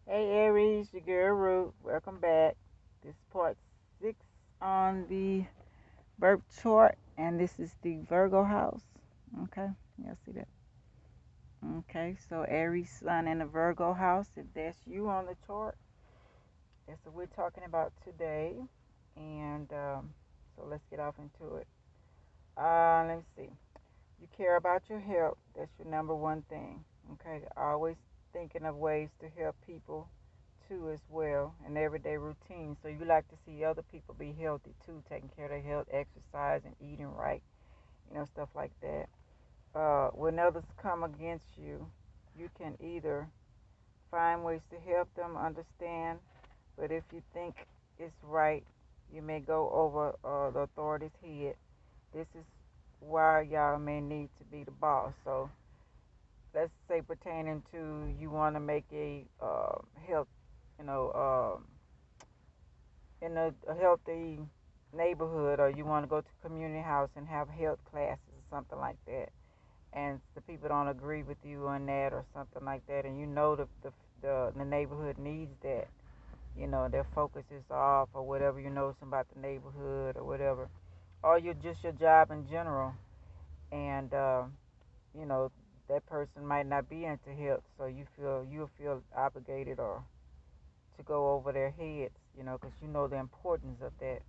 Hey Aries, your girl Root. Welcome back. This is part 6 on the birth chart, and this is the Virgo house. Okay, y'all see that? Okay, so Aries, Sun, in the Virgo house. If that's you on the chart, that's what we're talking about today. And so let's get off into it. Let me see. You care about your health. That's your number one thing. Okay, always thinking of ways to help people too as well in everyday routine. So you like to see other people be healthy too, taking care of their health, exercise, and eating right. Stuff like that. When others come against you, you can either find ways to help them understand, but if you think it's right, you may go over the authority's head. This is why y'all may need to be the boss. So let's say pertaining to you want to make a health, you know, in a healthy neighborhood, or you want to go to community house and have health classes or something like that, and the people don't agree with you on that or something like that, and you know the neighborhood needs that, their focus is off or whatever, something about the neighborhood or whatever, or you're just your job in general, and you know that person might not be into health, so you'll feel obligated or to go over their heads, because you know the importance of that.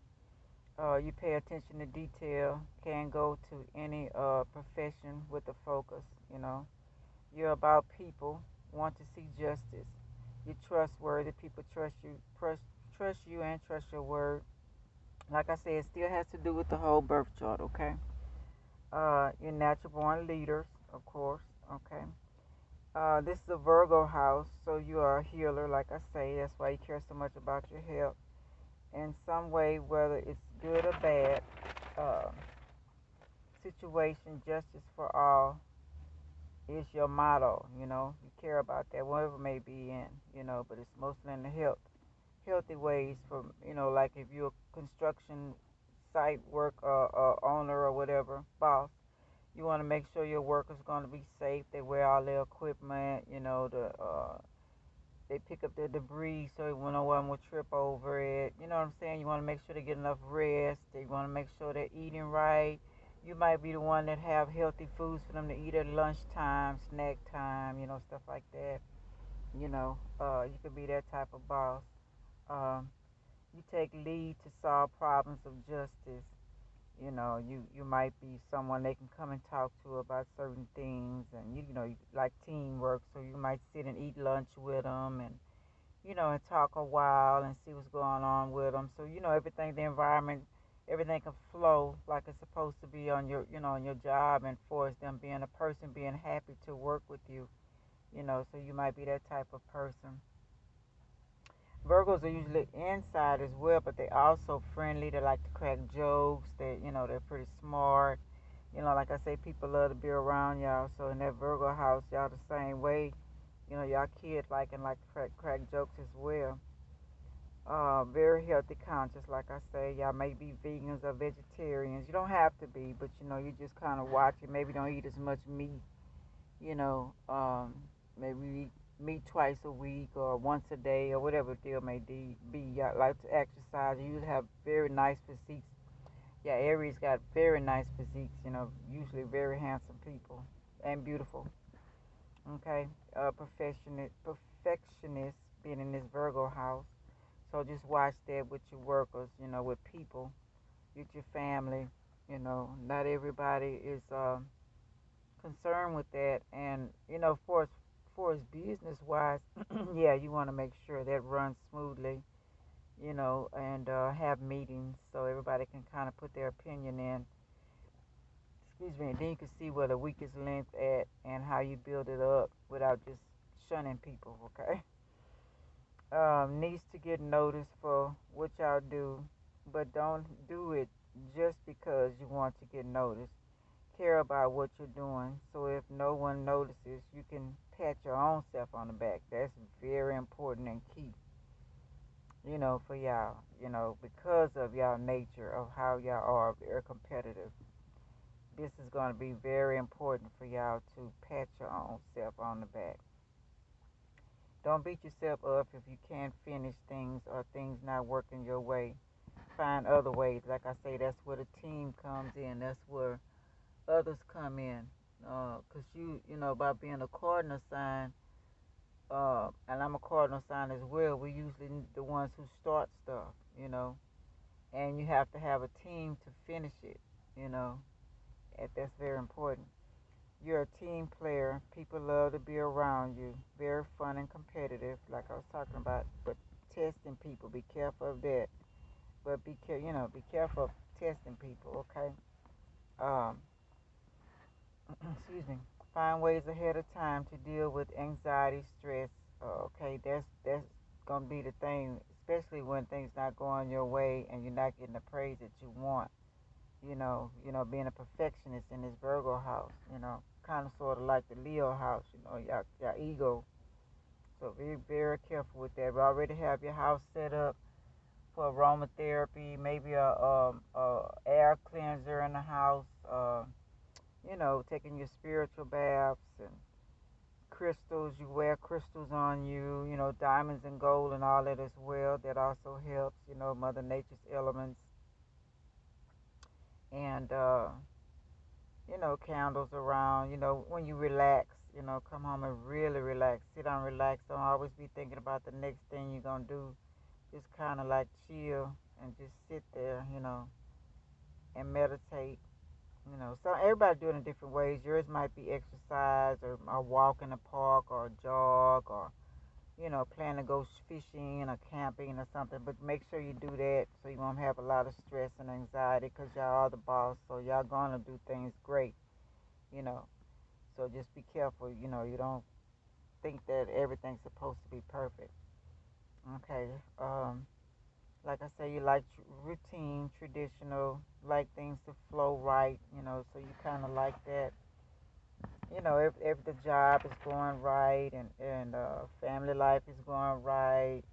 You pay attention to detail, can go to any profession with a focus, You're about people, want to see justice. You're trustworthy, people trust you and trust your word. Like I said, it still has to do with the whole birth chart, okay? You're natural born leaders, of course, okay? This is a Virgo house, so you are a healer, like I say. That's why you care so much about your health in some way, whether it's good or bad. Uh, Situation, justice for all is your motto. You care about that, whatever it may be in. But it's mostly in the healthy ways. For like if you're a construction site work owner or whatever, boss. You want to make sure your workers going to be safe. They wear all their equipment. They pick up their debris so no one will trip over it. You know what I'm saying? You want to make sure they get enough rest. You want to make sure they're eating right. You might be the one that have healthy foods for them to eat at lunchtime, snack time, stuff like that. You could be that type of boss. Um, you take lead to solve problems of justice. You might be someone they can come and talk to about certain things, and you like teamwork, so you might sit and eat lunch with them, and talk a while and see what's going on with them. So everything, the environment, everything can flow like it's supposed to be on your job, and for them being a person being happy to work with you. So you might be that type of person. Virgos are usually inside as well, but they also friendly. They like to crack jokes. They're pretty smart. Like I say, people love to be around y'all. So in that Virgo house, y'all the same way. Y'all kids like to crack jokes as well. Very healthy conscious, like I say. Y'all may be vegans or vegetarians. You don't have to be, but you just kind of watch it. Maybe don't eat as much meat. You know, um, Maybe eat meat twice a week or once a day or whatever the deal may be. Y'all like to exercise. You have very nice physiques. Yeah, Aries got very nice physiques. Usually very handsome people and beautiful. Okay, perfectionist being in this Virgo house. So just watch that with your workers, with people, with your family. Not everybody is concerned with that. And, for as business wise, yeah, you want to make sure that runs smoothly, and have meetings so everybody can kind of put their opinion in. Excuse me. And then you can see where the weakest link's at and how you build it up without just shunning people, okay? Needs to get noticed for what y'all do, but don't do it just because you want to get noticed. Care about what you're doing, so if no one notices, you can pat your own self on the back. That's very important and key, for y'all, because of y'all nature of how y'all are very competitive. This is going to be very important for y'all to pat your own self on the back. Don't beat yourself up if you can't finish things or things not working your way. Find other ways. Like I say, that's where the team comes in. That's where others come in. Cause you know, by being a cardinal sign, and I'm a cardinal sign as well. We usually the ones who start stuff, you know, and you have to have a team to finish it, you know. And that's very important. You're a team player. People love to be around you. Very fun and competitive, like I was talking about. But testing people, be careful of that. But be careful of testing people. Okay. Um, excuse me. Find ways ahead of time to deal with anxiety, stress. Okay, that's gonna be the thing, especially when things not going your way and you're not getting the praise that you want. Being a perfectionist in this Virgo house. Kind of sort of like the Leo house. Your ego. So be very careful with that. We already have your house set up for aromatherapy, maybe a air cleanser in the house. Taking your spiritual baths and crystals. You wear crystals on you. Diamonds and gold and all that as well. That also helps. Mother Nature's elements and candles around, when you relax, come home and really relax. Sit down, relax. Don't always be thinking about the next thing you're going to do. Just kind of like chill and just sit there, and meditate. So everybody doing it different ways. Yours might be exercise or a walk in the park or a jog or, plan to go fishing or camping or something. But make sure you do that so you won't have a lot of stress and anxiety because y'all are the boss. So y'all going to do things great, you know. So just be careful, you don't think that everything's supposed to be perfect. Okay. Like I say, you like routine, traditional, like things to flow right, so you kind of like that. If the job is going right and family life is going right,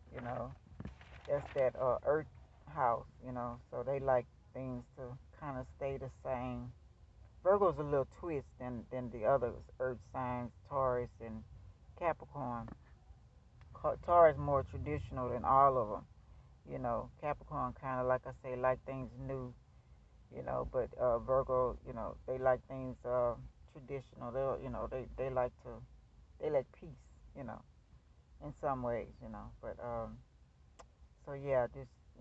that's that earth house, so they like things to kind of stay the same. Virgo's a little twist than the others, earth signs, Taurus and Capricorn. Taurus is more traditional than all of them. Capricorn kind of, like I say, like things new, but Virgo, they like things traditional. They like peace, you know, in some ways, but so yeah,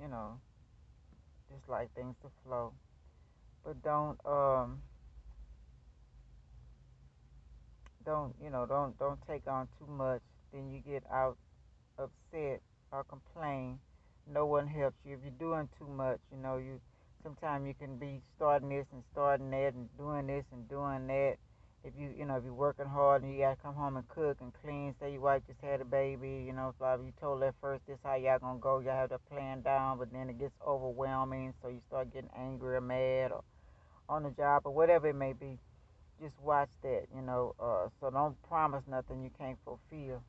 you know, just like things to flow. But don't take on too much. Then you get out upset or complain. No one helps you. If you're doing too much, you sometimes you can be starting this and starting that and doing this and doing that. If you're working hard and you gotta come home and cook and clean, say your wife just had a baby, so you told her first this how y'all gonna go, y'all have to plan down, but then it gets overwhelming, so you start getting angry or mad or on the job or whatever it may be. Just watch that, so don't promise nothing you can't fulfill,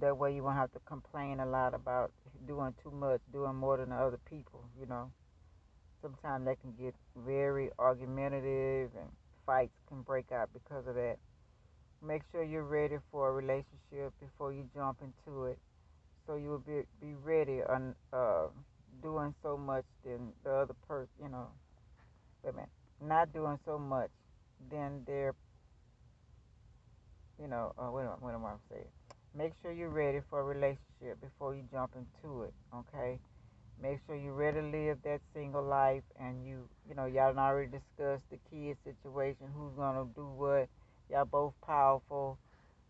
that way you won't have to complain a lot about doing too much, doing more than the other people. Sometimes they can get very argumentative and fights can break out because of that. Make sure you're ready for a relationship before you jump into it. So you will be ready on doing so much than the other person, wait a minute, not doing so much than they're, what am I saying? Make sure you're ready for a relationship before you jump into it, okay? Make sure you're ready to live that single life and y'all done already discussed the kid situation, who's gonna do what. Y'all both powerful.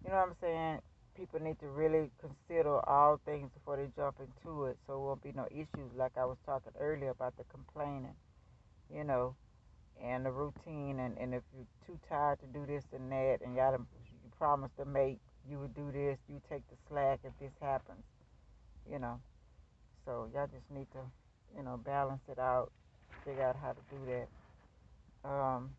You know what I'm saying? People need to really consider all things before they jump into it so there won't be no issues like I was talking earlier about the complaining, you know, and the routine and if you're too tired to do this and that and you promise to make you would do this, you take the slack if this happens, you know. So y'all just need to, balance it out, figure out how to do that. Um,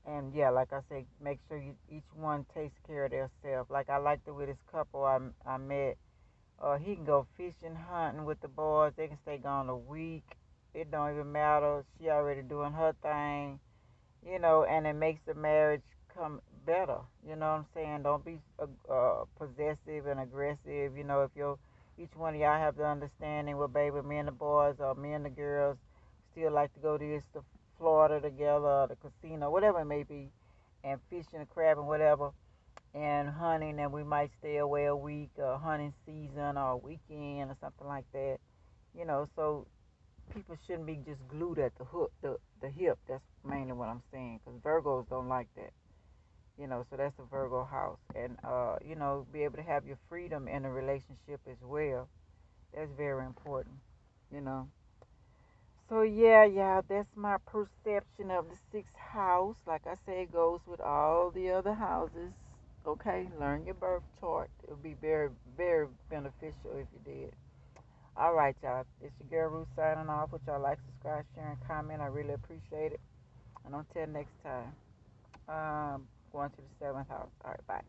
and yeah, like I said, make sure each one takes care of themselves. Like I like the way this couple I met. He can go fishing, hunting with the boys. They can stay gone a week. It don't even matter. She already doing her thing. and it makes the marriage come better. You know what I'm saying? Don't be possessive and aggressive. If each one of y'all have the understanding, well, baby, me and the boys or me and the girls still like to go to Florida together, or the casino, whatever it may be, and fishing and crabbing, whatever, and hunting, and we might stay away a week, hunting season or a weekend or something like that. So people shouldn't be just glued at the hip. That's mainly what I'm saying, because Virgos don't like that. So that's a Virgo house, and be able to have your freedom in a relationship as well. That's very important. You know. So yeah, that's my perception of the sixth house. Like I say, it goes with all the other houses. Okay, learn your birth chart. It would be very, very beneficial if you did. All right, y'all. It's your girl Ruth signing off. Would y'all like, subscribe, share, and comment? I really appreciate it. And until next time, going to the seventh house. All right, bye.